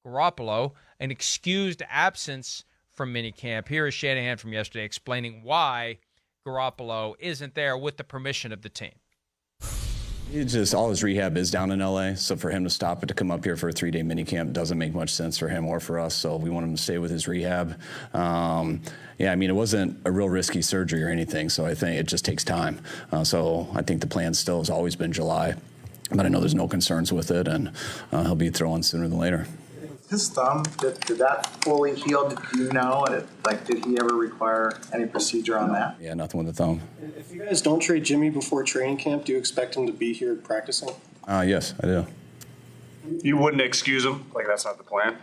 Garoppolo, an excused absence from minicamp. Here is Shanahan from yesterday explaining why Garoppolo isn't there with the permission of the team. All his rehab is down in LA, so for him to stop it to come up here for a 3-day minicamp doesn't make much sense for him or for us, so we want him to stay with his rehab. It wasn't a real risky surgery or anything, so I think it just takes time. So I think the plan still has always been July, but I know there's no concerns with it, and he'll be throwing sooner than later. His thumb, did that fully heal? Did you know? Did he ever require any procedure on that? Yeah, nothing with the thumb. If you guys don't trade Jimmy before training camp, do you expect him to be here practicing? Yes, I do. You wouldn't excuse him? Like, that's not the plan?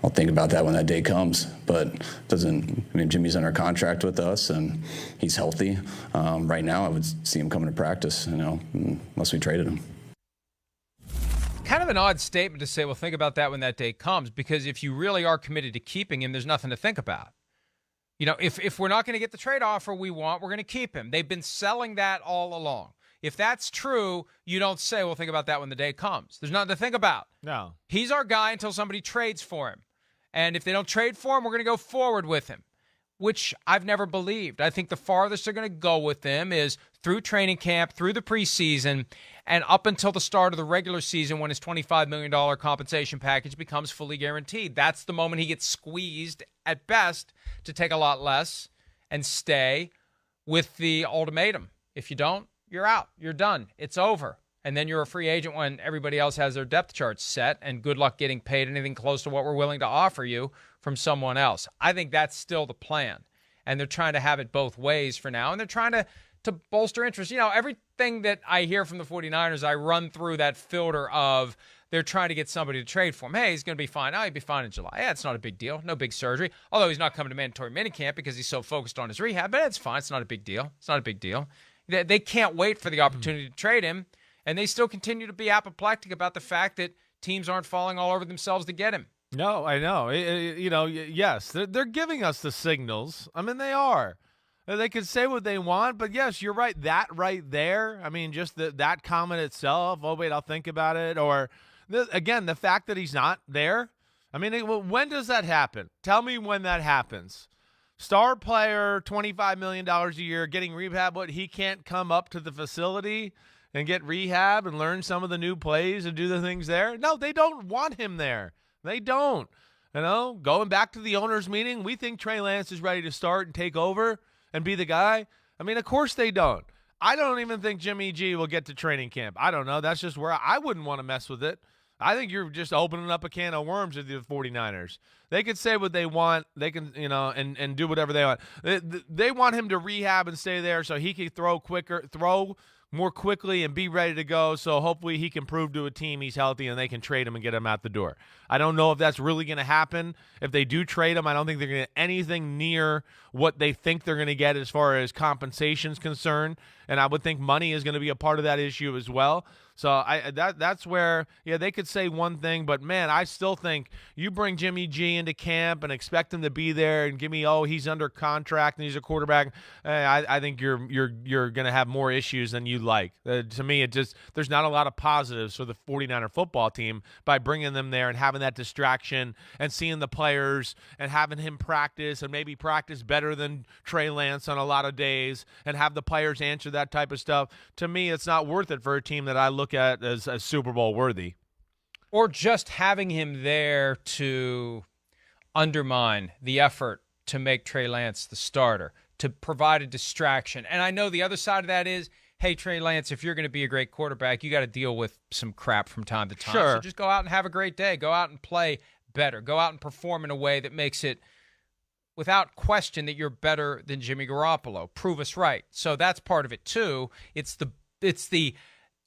I'll think about that when that day comes, but Jimmy's under contract with us, and he's healthy. Right now, I would see him coming to practice, unless we traded him. Kind of an odd statement to say, well, think about that when that day comes, because if you really are committed to keeping him, there's nothing to think about. If we're not going to get the trade offer we want, we're going to keep him. They've been selling that all along. If that's true, you don't say, well, think about that when the day comes. There's nothing to think about. No. He's our guy until somebody trades for him. And if they don't trade for him, we're going to go forward with him, which I've never believed. I think the farthest they're going to go with him is through training camp, through the preseason, and up until the start of the regular season when his $25 million compensation package becomes fully guaranteed. That's the moment he gets squeezed at best to take a lot less and stay with the ultimatum. If you don't, you're out. You're done. It's over. And then you're a free agent when everybody else has their depth charts set, and good luck getting paid anything close to what we're willing to offer you from someone else. I think that's still the plan. And they're trying to have it both ways for now, and they're trying to bolster interest. Everything that I hear from the 49ers, I run through that filter of they're trying to get somebody to trade for him. Hey, he's going to be fine. Oh, he'll be fine in July. Yeah, it's not a big deal. No big surgery. Although he's not coming to mandatory minicamp because he's so focused on his rehab, but it's fine. It's not a big deal. It's not a big deal. They can't wait for the opportunity to trade him, and they still continue to be apoplectic about the fact that teams aren't falling all over themselves to get him. No, I know. Yes, they're giving us the signals. They are. They can say what they want, but yes, you're right. That right there, just that comment itself, oh, wait, I'll think about it. Or, again, the fact that he's not there. When does that happen? Tell me when that happens. Star player, $25 million a year, getting rehab, he can't come up to the facility and get rehab and learn some of the new plays and do the things there? No, they don't want him there. They don't. Going back to the owners' meeting, we think Trey Lance is ready to start and take over and be the guy. Of course they don't. I don't even think Jimmy G will get to training camp. I don't know. That's just where I wouldn't want to mess with it. I think you're just opening up a can of worms with the 49ers. They can say what they want. They can, and do whatever they want. They want him to rehab and stay there so he can throw more quickly and be ready to go, so hopefully he can prove to a team he's healthy and they can trade him and get him out the door. I don't know if that's really going to happen. If they do trade him, I don't think they're going to get anything near what they think they're going to get as far as compensation is concerned, and I would think money is going to be a part of that issue as well. So that's where, they could say one thing, but man, I still think you bring Jimmy G into camp and expect him to be there and give me, he's under contract and he's a quarterback. I think you're going to have more issues than you like. To me, there's not a lot of positives for the 49er football team by bringing them there and having that distraction and seeing the players and having him practice and maybe practice better than Trey Lance on a lot of days and have the players answer that type of stuff. To me, it's not worth it for a team that I look at as Super Bowl worthy. Or just having him there to undermine the effort to make Trey Lance the starter, to provide a distraction. And I know the other side of that is, hey, Trey Lance, if you're going to be a great quarterback, you got to deal with some crap from time to time. Sure. So just go out and have a great day. Go out and play better. Go out and perform in a way that makes it without question that you're better than Jimmy Garoppolo. Prove us right. So that's part of it too. It's the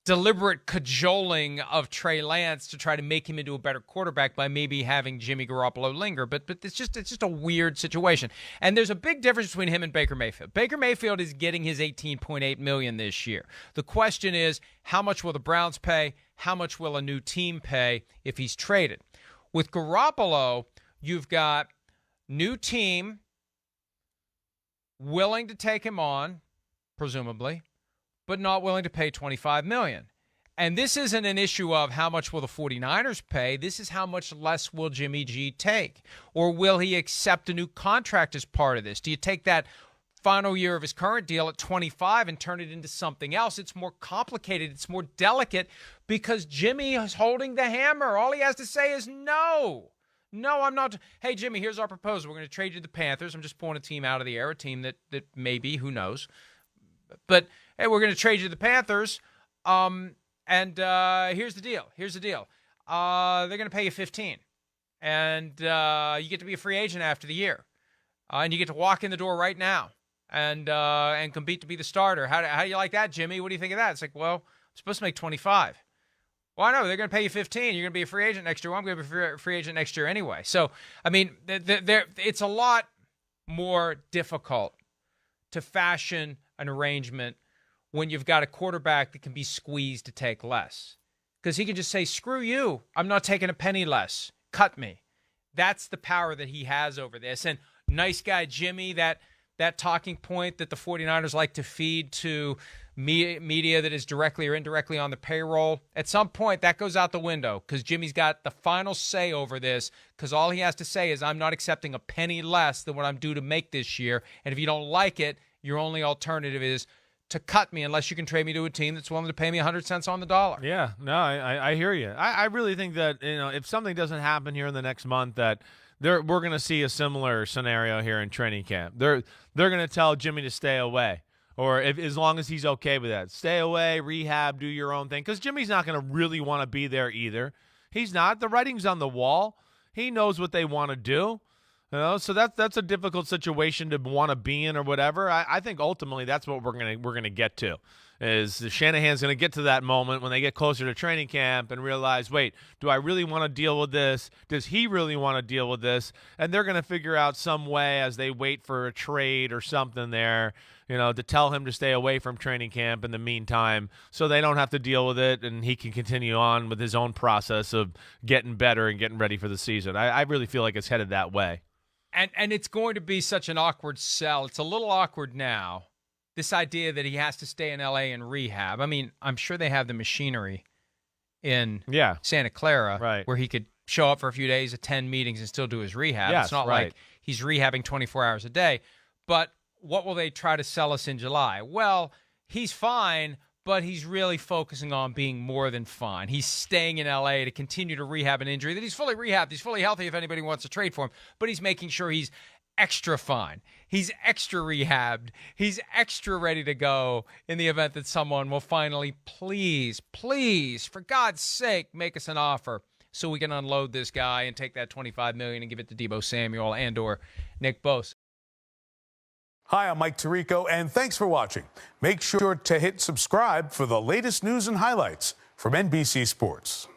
deliberate cajoling of Trey Lance to try to make him into a better quarterback by maybe having Jimmy Garoppolo linger. But it's just a weird situation. And there's a big difference between him and Baker Mayfield. Baker Mayfield is getting his $18.8 million this year. The question is, how much will the Browns pay? How much will a new team pay if he's traded? With Garoppolo, you've got new team willing to take him on, presumably, but not willing to pay $25 million. And this isn't an issue of how much will the 49ers pay. This is how much less will Jimmy G take? Or will he accept a new contract as part of this? Do you take that final year of his current deal at 25 and turn it into something else? It's more complicated. It's more delicate because Jimmy is holding the hammer. All he has to say is no. No, I'm not. Hey, Jimmy, here's our proposal. We're going to trade you to the Panthers. I'm just pulling a team out of the air, a team that maybe, who knows. But, hey, we're going to trade you to the Panthers. And here's the deal. Here's the deal. They're going to pay you 15. And you get to be a free agent after the year. And you get to walk in the door right now and compete to be the starter. How do you like that, Jimmy? What do you think of that? It's like, well, I'm supposed to make 25. Well, I know. They're going to pay you 15. You're going to be a free agent next year. Well, I'm going to be a free agent next year anyway. So, I mean, it's a lot more difficult to fashion an arrangement when you've got a quarterback that can be squeezed to take less. Because he can just say, screw you. I'm not taking a penny less. Cut me. That's the power that he has over this. And nice guy Jimmy, that talking point that the 49ers like to feed to media that is directly or indirectly on the payroll, at some point that goes out the window because Jimmy's got the final say over this because all he has to say is I'm not accepting a penny less than what I'm due to make this year. And if you don't like it, your only alternative is to cut me unless you can trade me to a team that's willing to pay me 100 cents on the dollar. Yeah, no, I hear you. I really think that, if something doesn't happen here in the next month, that we're going to see a similar scenario here in training camp. They're going to tell Jimmy to stay away, or as long as he's okay with that. Stay away, rehab, do your own thing, because Jimmy's not going to really want to be there either. He's not. The writing's on the wall. He knows what they want to do. So that's a difficult situation to want to be in or whatever. I think ultimately that's what we're gonna get to, is Shanahan's gonna get to that moment when they get closer to training camp and realize, wait, do I really want to deal with this? Does he really want to deal with this? And they're gonna figure out some way as they wait for a trade or something there, to tell him to stay away from training camp in the meantime, so they don't have to deal with it and he can continue on with his own process of getting better and getting ready for the season. I really feel like it's headed that way. And it's going to be such an awkward sell. It's a little awkward now, this idea that he has to stay in L.A. and rehab. I mean, I'm sure they have the machinery in Santa Clara where he could show up for a few days, attend meetings, and still do his rehab. Yes, it's not like he's rehabbing 24 hours a day. But what will they try to sell us in July? Well, he's fine, but he's really focusing on being more than fine. He's staying in L.A. to continue to rehab an injury that he's fully rehabbed. He's fully healthy if anybody wants to trade for him, but he's making sure he's extra fine. He's extra rehabbed. He's extra ready to go in the event that someone will finally, please, for God's sake, make us an offer so we can unload this guy and take that $25 million and give it to Deebo Samuel and or Nick Bosa. Hi, I'm Mike Tirico, and thanks for watching. Make sure to hit subscribe for the latest news and highlights from NBC Sports.